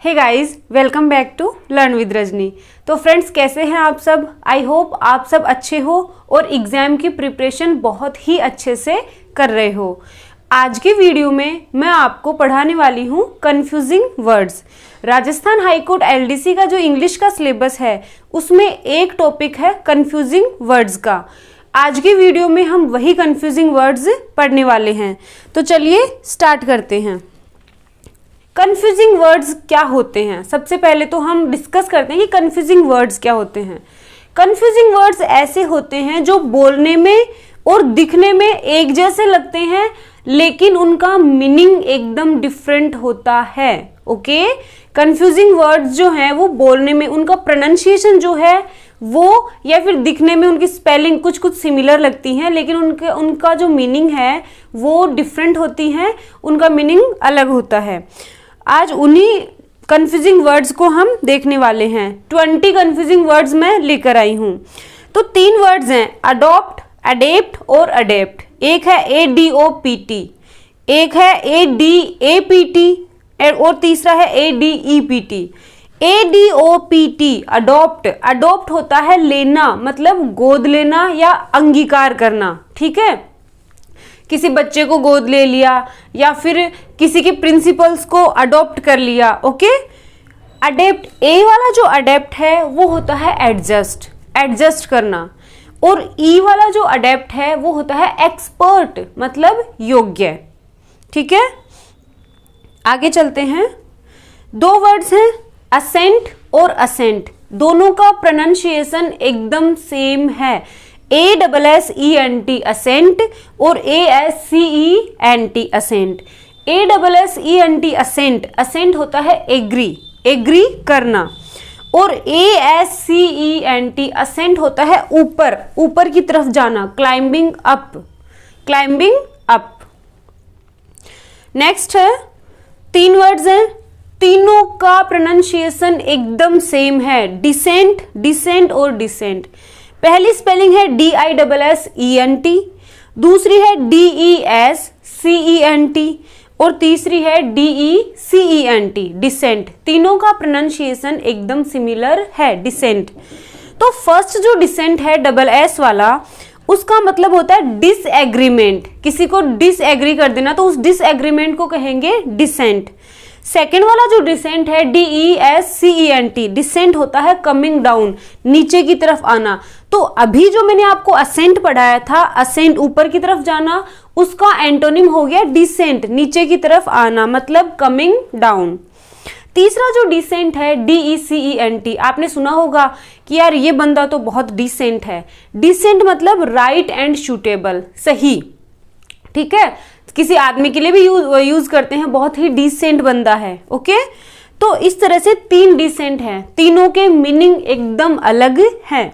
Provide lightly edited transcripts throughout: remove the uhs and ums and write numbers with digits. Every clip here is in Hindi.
Hey guys, welcome back to learn with Rajni. तो फ्रेंड्स, कैसे हैं आप सब? आई होप आप सब अच्छे हो और एग्जाम की प्रिपरेशन बहुत ही अच्छे से कर रहे हो। आज की वीडियो में मैं आपको पढ़ाने वाली हूँ confusing words. Rajasthan high court LDC का जो इंग्लिश का सिलेबस है उसमें एक टॉपिक है कंफ्यूजिंग वर्ड्स का। आज की वीडियो में हम वही कंफ्यूजिंग वर्ड्स पढ़ने वाले हैं। तो चलिए स्टार्ट करते हैं। कंफ्यूजिंग वर्ड्स क्या होते हैं? सबसे पहले तो हम डिस्कस करते हैं कि कंफ्यूजिंग वर्ड्स क्या होते हैं। कंफ्यूजिंग वर्ड्स ऐसे होते हैं जो बोलने में और दिखने में एक जैसे लगते हैं लेकिन उनका मीनिंग एकदम डिफरेंट होता है। ओके, कंफ्यूजिंग वर्ड्स जो हैं वो बोलने में उनका प्रोनाउंसिएशन जो है वो या फिर दिखने में उनकी स्पेलिंग कुछ कुछ सिमिलर लगती हैं लेकिन उनका जो मीनिंग है वो डिफरेंट होती है, उनका मीनिंग अलग होता है। आज उन्हीं कंफ्यूजिंग वर्ड्स को हम देखने वाले हैं। 20 कंफ्यूजिंग वर्ड्स मैं लेकर आई हूं। तो 3 वर्ड्स हैं, अडॉप्ट, अडेप्ट और अडेप्ट। एक है ADOPT, एक है ADAPT और तीसरा है ADEPT। ADOPT अडॉप्ट, अडॉप्ट होता है लेना, मतलब गोद लेना या अंगीकार करना। ठीक है, किसी बच्चे को गोद ले लिया या फिर किसी के प्रिंसिपल्स को अडॉप्ट कर लिया। ओके, अडेप्ट, ए वाला जो अडेप्ट है वो होता है एडजस्ट, एडजस्ट करना, और ई वाला जो अडेप्ट है वो होता है एक्सपर्ट, मतलब योग्य। ठीक है, आगे चलते हैं। 2 वर्ड्स हैं, असेंट और असेंट। दोनों का प्रोनाउंसिएशन एकदम सेम है, ASSENT असेंट और ASCENT ascent. ASSENT assent, assent होता है एग्री, एग्री करना, और ASCENT असेंट होता है ऊपर, ऊपर की तरफ जाना, climbing up, climbing up. Next है, 3 वर्ड्स हैं, तीनों का प्रोनाउंसिएशन एकदम सेम है, डिसेंट, डिसेंट और डिसेंट। पहली स्पेलिंग है DISSENT, दूसरी है DESCENT और तीसरी है DECENT, डिसेंट। तीनों का प्रोनाउंसिएशन एकदम सिमिलर है, डिसेंट। तो फर्स्ट जो डिसेंट है SS वाला, उसका मतलब होता है डिसएग्रीमेंट, किसी को डिसएग्री कर देना, तो उस डिसएग्रीमेंट को कहेंगे डिसेंट। सेकेंड वाला जो डिसेंट है DESCENT, डिसेंट होता है कमिंग डाउन, नीचे की तरफ आना। तो अभी जो मैंने आपको असेंट पढ़ाया था, असेंट ऊपर की तरफ जाना, उसका एंटोनिम हो गया डिसेंट, नीचे की तरफ आना, मतलब कमिंग डाउन। तीसरा जो डिसेंट है DECENT, आपने सुना होगा कि यार ये बंदा तो बहुत डिसेंट है। डिसेंट मतलब राइट एंड सूटेबल, सही। ठीक है, किसी आदमी के लिए भी यूज करते हैं, बहुत ही डिसेंट बंदा है। ओके, तो इस तरह से 3 डिसेंट हैं, तीनों के मीनिंग एकदम अलग हैं।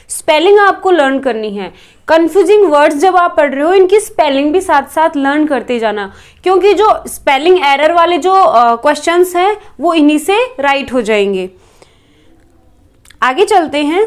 स्पेलिंग आपको लर्न करनी है। कंफ्यूजिंग वर्ड्स जब आप पढ़ रहे हो, इनकी स्पेलिंग भी साथ साथ लर्न करते जाना, क्योंकि जो स्पेलिंग एरर वाले जो क्वेश्चंस हैं वो इन्हीं से राइट हो जाएंगे। आगे चलते हैं।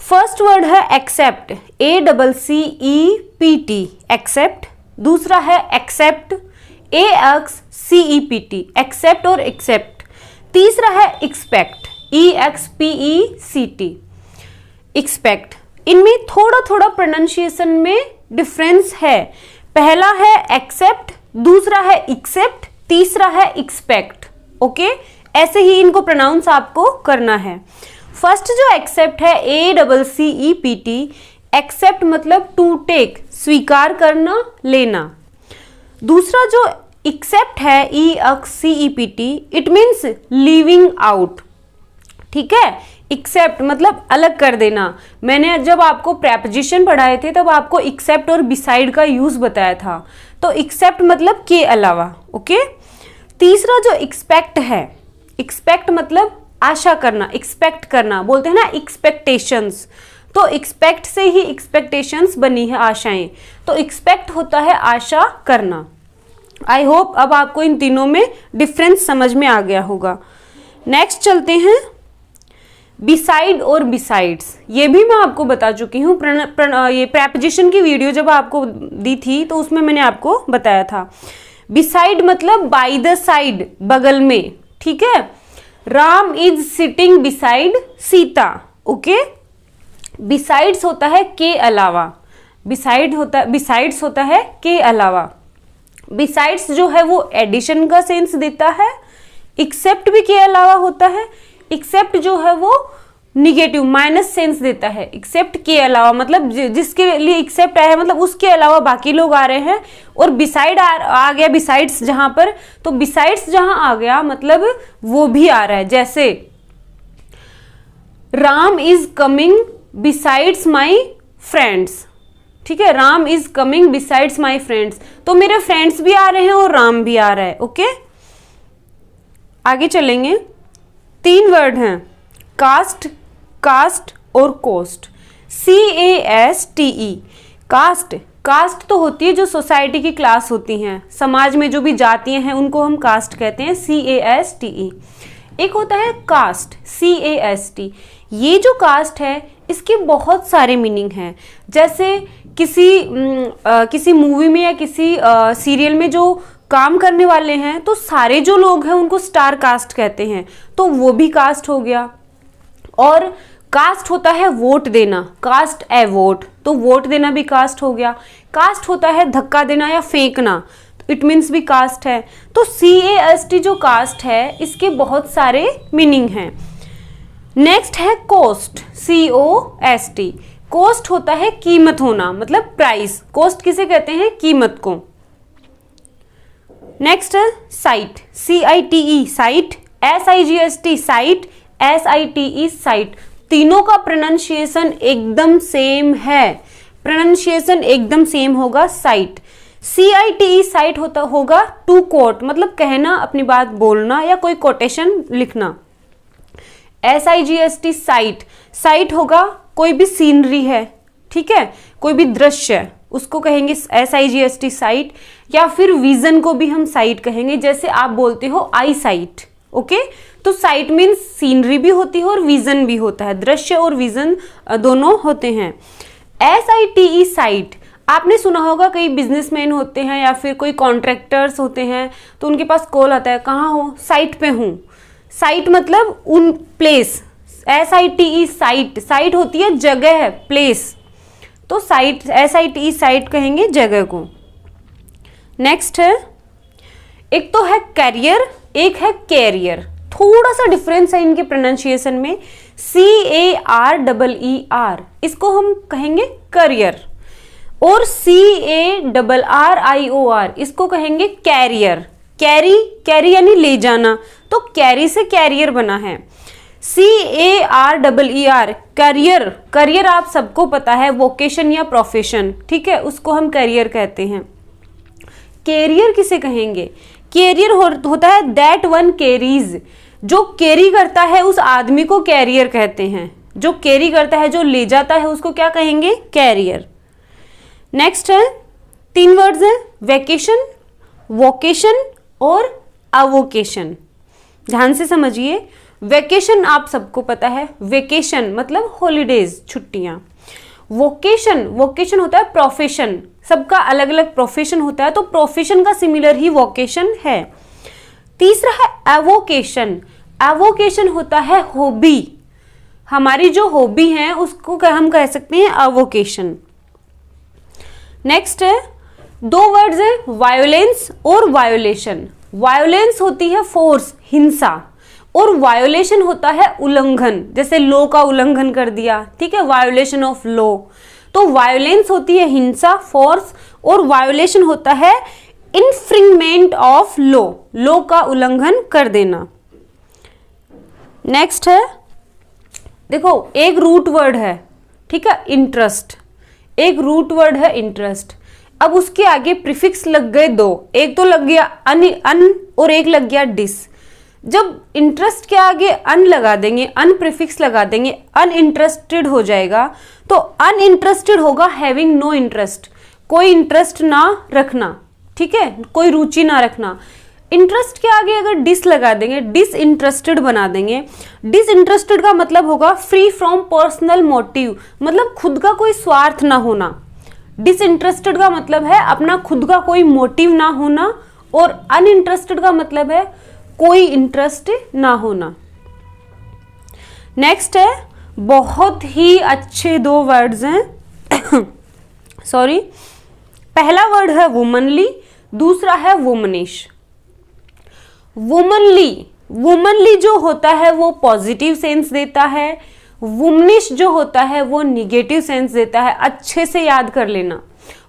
फर्स्ट वर्ड है एक्सेप्ट, ACCEPT, एक्सेप्ट। दूसरा है एक्सेप्ट, AXCEPT, एक्सेप्ट और एक्सेप्ट। तीसरा है एक्सपेक्ट, EXPECT, एक्सपेक्ट। इनमें थोड़ा थोड़ा प्रोनाउंसिएशन में डिफरेंस है। पहला है एक्सेप्ट, दूसरा है एक्सेप्ट, तीसरा है एक्सपेक्ट। ओके, ऐसे ही इनको प्रोनाउंस आपको करना है। फर्स्ट जो एक्सेप्ट है ACCEPT, एक्सेप्ट मतलब टू टेक, स्वीकार करना, लेना। दूसरा जो एक्सेप्ट है EXCEPT, it means leaving out. ठीक है, एक्सेप्ट मतलब अलग कर देना। मैंने जब आपको प्रेपोजिशन पढ़ाए थे तब आपको एक्सेप्ट और बिसाइड का यूज बताया था, तो एक्सेप्ट मतलब के अलावा। ओके, तीसरा जो एक्सपेक्ट है, एक्सपेक्ट मतलब आशा करना, एक्सपेक्ट करना, बोलते हैं ना एक्सपेक्टेशंस, तो एक्सपेक्ट से ही एक्सपेक्टेशंस बनी है, आशाएं। तो एक्सपेक्ट होता है आशा करना। आई होप अब आपको इन तीनों में डिफरेंस समझ में आ गया होगा। नेक्स्ट चलते हैं, बिसाइड और बिसाइड्स। ये भी मैं आपको बता चुकी हूँ, ये प्रेपोजिशन की वीडियो जब आपको दी थी तो उसमें मैंने आपको बताया था। बिसाइड मतलब बाय द साइड, बगल में। ठीक है। Ram is sitting beside Sita, okay. Besides होता है के अलावा, बिसाइड्स होता है के अलावा। बिसाइड्स जो है वो एडिशन का सेंस देता है, एक्सेप्ट भी के अलावा होता है। एक्सेप्ट जो है वो निगेटिव माइनस सेंस देता है, एक्सेप्ट के अलावा मतलब जिसके लिए एक्सेप्ट आया है मतलब उसके अलावा बाकी लोग आ रहे हैं। और बिसाइड आ गया बिसाइड्स जहां पर, तो बिसाइड्स जहां आ गया मतलब वो भी आ रहा है। जैसे Ram is coming besides my friends, ठीक है। Ram is coming besides my friends, तो मेरे फ्रेंड्स भी आ रहे हैं और राम भी आ रहा है, ओके। आगे चलेंगे। 3 वर्ड हैं, कास्ट, कास्ट और कोस्ट, CASTE। कास्ट, कास्ट तो होती है जो सोसाइटी की क्लास होती हैं, समाज में जो भी जातियां हैं उनको हम कास्ट कहते हैं, CASTE। एक होता है कास्ट, CAST। ये जो कास्ट है इसके बहुत सारे मीनिंग हैं। जैसे किसी मूवी में या किसी सीरियल में जो काम करने वाले हैं तो सारे जो लोग हैं उनको स्टार कास्ट कहते हैं, तो वो भी कास्ट हो गया। और कास्ट होता है वोट देना, कास्ट ए वोट, तो वोट देना भी कास्ट हो गया। कास्ट होता है धक्का देना या फेंकना, इट मीन्स भी कास्ट है। तो CAST जो कास्ट है इसके बहुत सारे मीनिंग हैं। नेक्स्ट है कोस्ट, COST। कोस्ट होता है कीमत होना, मतलब प्राइस। कोस्ट किसे कहते हैं? कीमत को। नेक्स्ट है site, CITE site, SIGST site, SITE site. तीनों का प्रोनाउंसिएशन एकदम सेम है, प्रोनाउंसिएशन एकदम सेम होगा साइट। CITE साइट होगा टू कोट, मतलब कहना, अपनी बात बोलना या कोई कोटेशन लिखना। SIGST साइट, साइट होगा कोई भी सीनरी है, ठीक है, कोई भी दृश्य, उसको कहेंगे SIGST साइट। या फिर विजन को भी हम साइट कहेंगे, जैसे आप बोलते हो आई साइट, ओके। तो साइट मीन्स सीनरी भी होती है और विजन भी होता है, दृश्य और विजन दोनों होते हैं। SITE साइट, आपने सुना होगा कई बिजनेसमैन होते हैं या फिर कोई कॉन्ट्रैक्टर्स होते हैं तो उनके पास कॉल आता है, कहाँ हो? साइट पे हूँ। साइट मतलब उन प्लेस, SITE साइट, साइट होती है जगह है, प्लेस, तो साइट SITE साइट कहेंगे जगह को। नेक्स्ट है, एक तो है कैरियर, एक है कैरियर, थोड़ा सा डिफरेंस है इनके प्रोनाउंसिएशन में। CAREER, इसको हम कहेंगे करियर, और CARRIOR, इसको कहेंगे कैरियर। कैरी यानी ले जाना, तो कैरी से कैरियर बना है। CAREER करियर, करियर आप सबको पता है, वोकेशन या प्रोफेशन, ठीक है, उसको हम करियर कहते हैं। कैरियर किसे कहेंगे? कैरियर होता है दैट वन कैरीज, जो कैरी करता है उस आदमी को कैरियर कहते हैं। जो कैरी करता है, जो ले जाता है, उसको क्या कहेंगे? कैरियर। नेक्स्ट है, 3 वर्ड्स हैं, वेकेशन, वोकेशन और अवोकेशन। ध्यान से समझिए। वेकेशन आप सबको पता है, वेकेशन मतलब हॉलीडेज, छुट्टियां। वोकेशन होता है प्रोफेशन, सबका अलग अलग प्रोफेशन होता है, तो प्रोफेशन का सिमिलर ही वोकेशन है। तीसरा है एवोकेशन, एवोकेशन होता है हॉबी, हमारी जो हॉबी है उसको हम कह सकते हैं एवोकेशन। नेक्स्ट है, 2 वर्ड्स है, वायोलेंस और वायोलेशन। वायोलेंस होती है फोर्स, हिंसा, और वायोलेशन होता है उल्लंघन, जैसे लॉ का उल्लंघन कर दिया, ठीक है, वायोलेशन ऑफ लॉ। तो वायोलेंस होती है हिंसा, फोर्स, और वायोलेशन होता है इन्फ्रिंगमेंट ऑफ लॉ, लॉ का उल्लंघन कर देना। नेक्स्ट है, देखो एक रूट वर्ड है, ठीक है, इंटरेस्ट, एक रूट वर्ड है इंटरेस्ट। अब उसके आगे प्रीफिक्स लग गए 2, एक तो लग गया अन और एक लग गया डिस। जब इंटरेस्ट के आगे अन लगा देंगे, अन प्रीफिक्स लगा देंगे, अनइंटरेस्टेड हो जाएगा। तो अनइंटरेस्टेड होगा हैविंग नो इंटरेस्ट, कोई इंटरेस्ट ना रखना, ठीक है, कोई रुचि ना रखना। इंटरेस्ट के आगे अगर डिस लगा देंगे, डिसइंटरेस्टेड बना देंगे। डिसइंटरेस्टेड का मतलब होगा फ्री फ्रॉम पर्सनल मोटिव, मतलब खुद का कोई स्वार्थ ना होना। डिसइंटरेस्टेड का मतलब है अपना खुद का कोई मोटिव ना होना, और अनइंटरेस्टेड का मतलब है कोई इंटरेस्ट ना होना। नेक्स्ट है, बहुत ही अच्छे दो वर्ड्स हैं सॉरी, पहला वर्ड है वुमनली, दूसरा है वुमनिश। वुमनली जो होता है वो पॉजिटिव सेंस देता है, वुमनिश जो होता है वो निगेटिव सेंस देता है। अच्छे से याद कर लेना,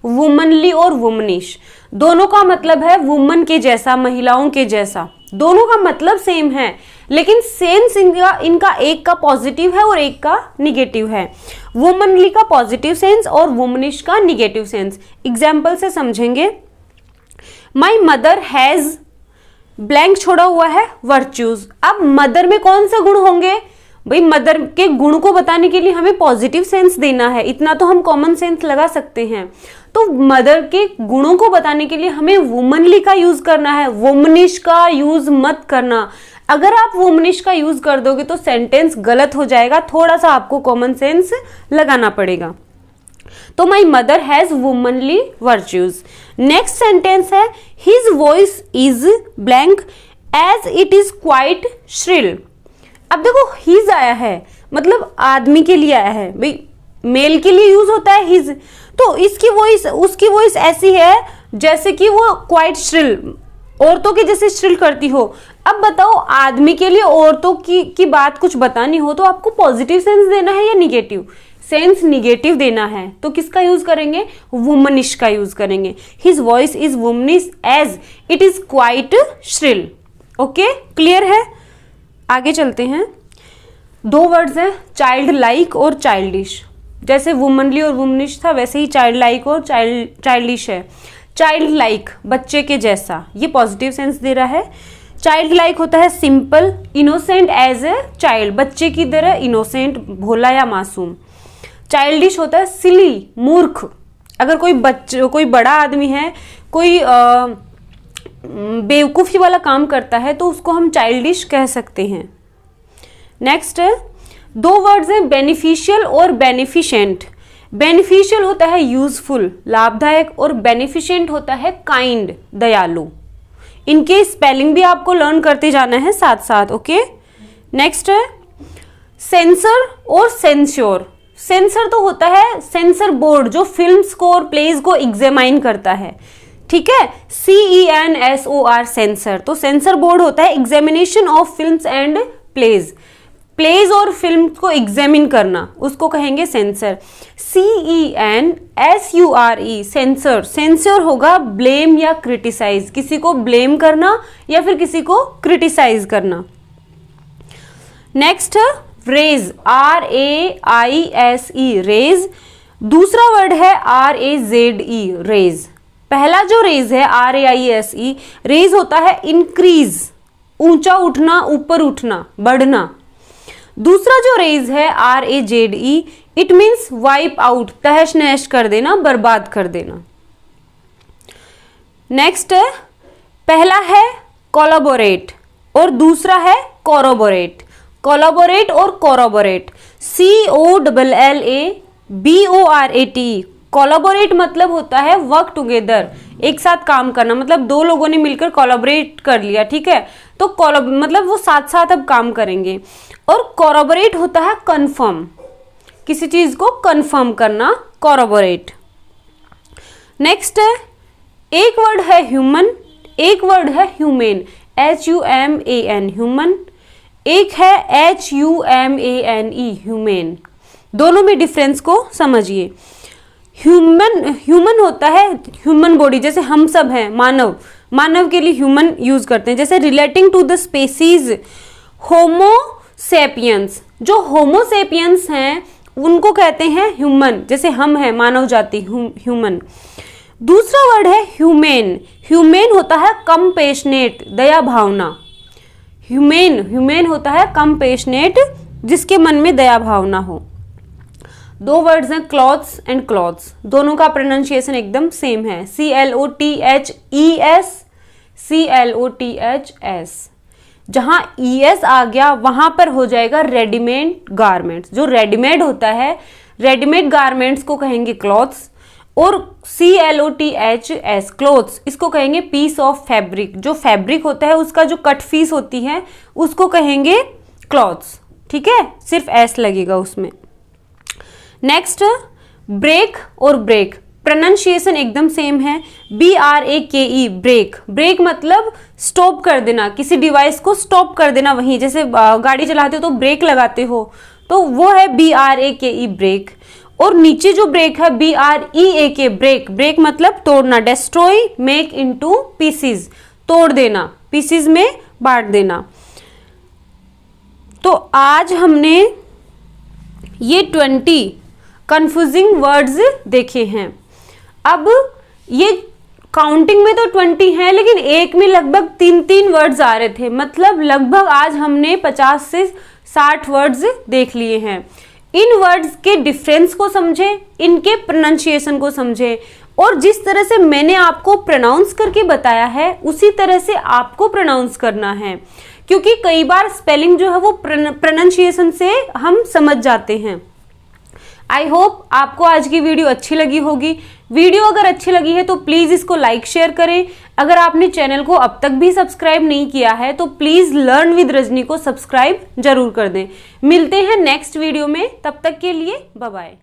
वुमनली और वुमनिश दोनों का मतलब है वुमन के जैसा, महिलाओं के जैसा, दोनों का मतलब सेम है, लेकिन सेंस इनका एक का पॉजिटिव है और एक का निगेटिव है। वुमनली का पॉजिटिव सेंस और वुमनिश का निगेटिव सेंस। एग्जाम्पल से समझेंगे। माई मदर हैज ब्लैंक छोड़ा हुआ है वर्च्यूज। अब मदर में कौन से गुण होंगे भाई? मदर के गुण को बताने के लिए हमें पॉजिटिव सेंस देना है, इतना तो हम कॉमन सेंस लगा सकते हैं। तो मदर के गुणों को बताने के लिए हमें वुमनली का यूज करना है, वुमनिश का यूज मत करना। अगर आप वुमनिश का यूज कर दोगे तो सेंटेंस गलत हो जाएगा, थोड़ा सा आपको कॉमन सेंस लगाना पड़ेगा। तो my mother has womanly virtues. Next sentence है, his voice is blank as it is quite shrill. अब देखो हिज आया है, मतलब आदमी के लिए आया है, भाई मेल के लिए यूज होता है हिज, तो इसकी वॉइस, उसकी वॉइस ऐसी है जैसे कि वो क्वाइट श्रिल, औरतों के जैसे श्रिल करती हो। अब बताओ, आदमी के लिए औरतों की बात कुछ बतानी हो तो आपको पॉजिटिव सेंस देना है या निगेटिव सेंस? निगेटिव देना है, तो किसका यूज करेंगे? वुमनिश का यूज करेंगे। His voice is womanish as it is quite shrill. Okay, clear है? आगे चलते हैं। दो वर्ड्स हैं, चाइल्ड लाइक और चाइल्डिश। जैसे वुमनली और वुमनिश था, वैसे ही चाइल्ड लाइक और चाइल्डिश है। चाइल्ड लाइक बच्चे के जैसा, ये पॉजिटिव सेंस दे रहा है। चाइल्ड लाइक होता है simple, innocent as a child, बच्चे की तरह इनोसेंट, भोला या मासूम। चाइल्डिश होता है सिली, मूर्ख। अगर कोई बड़ा आदमी है, कोई बेवकूफ़ी वाला काम करता है तो उसको हम चाइल्डिश कह सकते हैं। नेक्स्ट है, दो वर्ड्स हैं बेनिफिशियल और बेनिफिशेंट। बेनिफिशियल होता है यूजफुल, लाभदायक, और बेनिफिशेंट होता है काइंड, दयालु। इनके स्पेलिंग भी आपको लर्न करते जाना है साथ साथ। ओके, नेक्स्ट है सेंसर और सेंस्योर। सेंसर तो होता है सेंसर बोर्ड, जो फिल्म्स को और प्लेज को एग्जामाइन करता है, ठीक है, CENSOR सेंसर। तो सेंसर बोर्ड होता है examination of films and plays, plays और फिल्म को एग्जामिन करना, उसको कहेंगे सेंसर। CENSURE censure. सेंसर होगा ब्लेम या क्रिटिसाइज, किसी को ब्लेम करना या फिर किसी को क्रिटिसाइज करना। Next raise, RAISE raise. दूसरा वर्ड है RAZE रेज। पहला जो रेज है RAISE रेज होता है इंक्रीज, ऊंचा उठना, ऊपर उठना, बढ़ना। दूसरा जो रेज है RAZE it means wipe out, तहश नहश कर देना, बर्बाद कर देना। नेक्स्ट है, पहला है कोलैबोरेट और दूसरा है कोरोबोरेट। कोलैबोरेट और कोरोबोरेट, COLLABORAT। कोलैबोरेट मतलब होता है वर्क टुगेदर, एक साथ काम करना, मतलब दो लोगों ने मिलकर कोलैबोरेट कर लिया, ठीक है, तो मतलब वो साथ साथ अब काम करेंगे। और कोरोबोरेट होता है कंफर्म, किसी चीज को कंफर्म करना, कोरोबोरेट। नेक्स्ट है, एक वर्ड है ह्यूमन, एक वर्ड है ह्यूमेन, HUMAN ह्यूमन, एक है HUMANE ह्यूमेन। दोनों में डिफरेंस को समझिए। ह्यूमन होता है ह्यूमन बॉडी, जैसे हम सब हैं, मानव के लिए ह्यूमन यूज करते हैं। जैसे relating to the species homo sapiens, जो होमोसेपियंस हैं उनको कहते हैं ह्यूमन, जैसे हम हैं मानव जाति, ह्यूमन। दूसरा वर्ड है ह्यूमेन। ह्यूमेन होता है कंपैशनेट, दया भावना। ह्यूमेन होता है कंपैशनेट, जिसके मन में दया भावना हो। दो वर्ड्स हैं क्लॉथ्स एंड क्लॉथ्स, दोनों का प्रोनाउंसिएशन एकदम सेम है, CLOTHES। जहां ES आ गया वहां पर हो जाएगा रेडीमेड गारमेंट्स। जो रेडीमेड होता है, रेडीमेड गारमेंट्स को कहेंगे क्लॉथ्स, और CLOTHS क्लोथ्स, इसको कहेंगे पीस ऑफ फैब्रिक। जो फैब्रिक होता है उसका जो कट पीस होती है उसको कहेंगे क्लॉथ्स, ठीक है, सिर्फ एस लगेगा उसमें। नेक्स्ट ब्रेक और ब्रेक, प्रोनाउंसिएशन एकदम सेम है, BRAKE ब्रेक। ब्रेक मतलब स्टॉप कर देना, किसी डिवाइस को स्टॉप कर देना, वहीं जैसे गाड़ी चलाते हो तो ब्रेक लगाते हो, तो वो है BRAKE ब्रेक। और नीचे जो ब्रेक है BREAK ब्रेक, ब्रेक मतलब तोड़ना, डेस्ट्रॉय मेक इनटू पीसीज, तोड़ देना, पीसीज में बांट देना। तो आज हमने ये 20 कंफ्यूजिंग वर्ड्स देखे हैं। अब ये काउंटिंग में तो 20 है, लेकिन एक में लगभग 3-3 वर्ड्स आ रहे थे, मतलब लगभग आज हमने 50 से 60 वर्ड्स देख लिए हैं। इन वर्ड्स के डिफरेंस को समझे, इनके प्रोनाउंसिएशन को समझे, और जिस तरह से मैंने आपको प्रोनाउंस करके बताया है उसी तरह से आपको प्रोनाउंस करना है, क्योंकि कई बार स्पेलिंग जो है वो प्रोनाउंसिएशन से हम समझ जाते हैं। आई होप आपको आज की वीडियो अच्छी लगी होगी। वीडियो अगर अच्छी लगी है तो प्लीज इसको लाइक शेयर करें। अगर आपने चैनल को अब तक भी सब्सक्राइब नहीं किया है तो प्लीज लर्न विद रजनी को सब्सक्राइब जरूर कर दें। मिलते हैं नेक्स्ट वीडियो में, तब तक के लिए बाय बाय।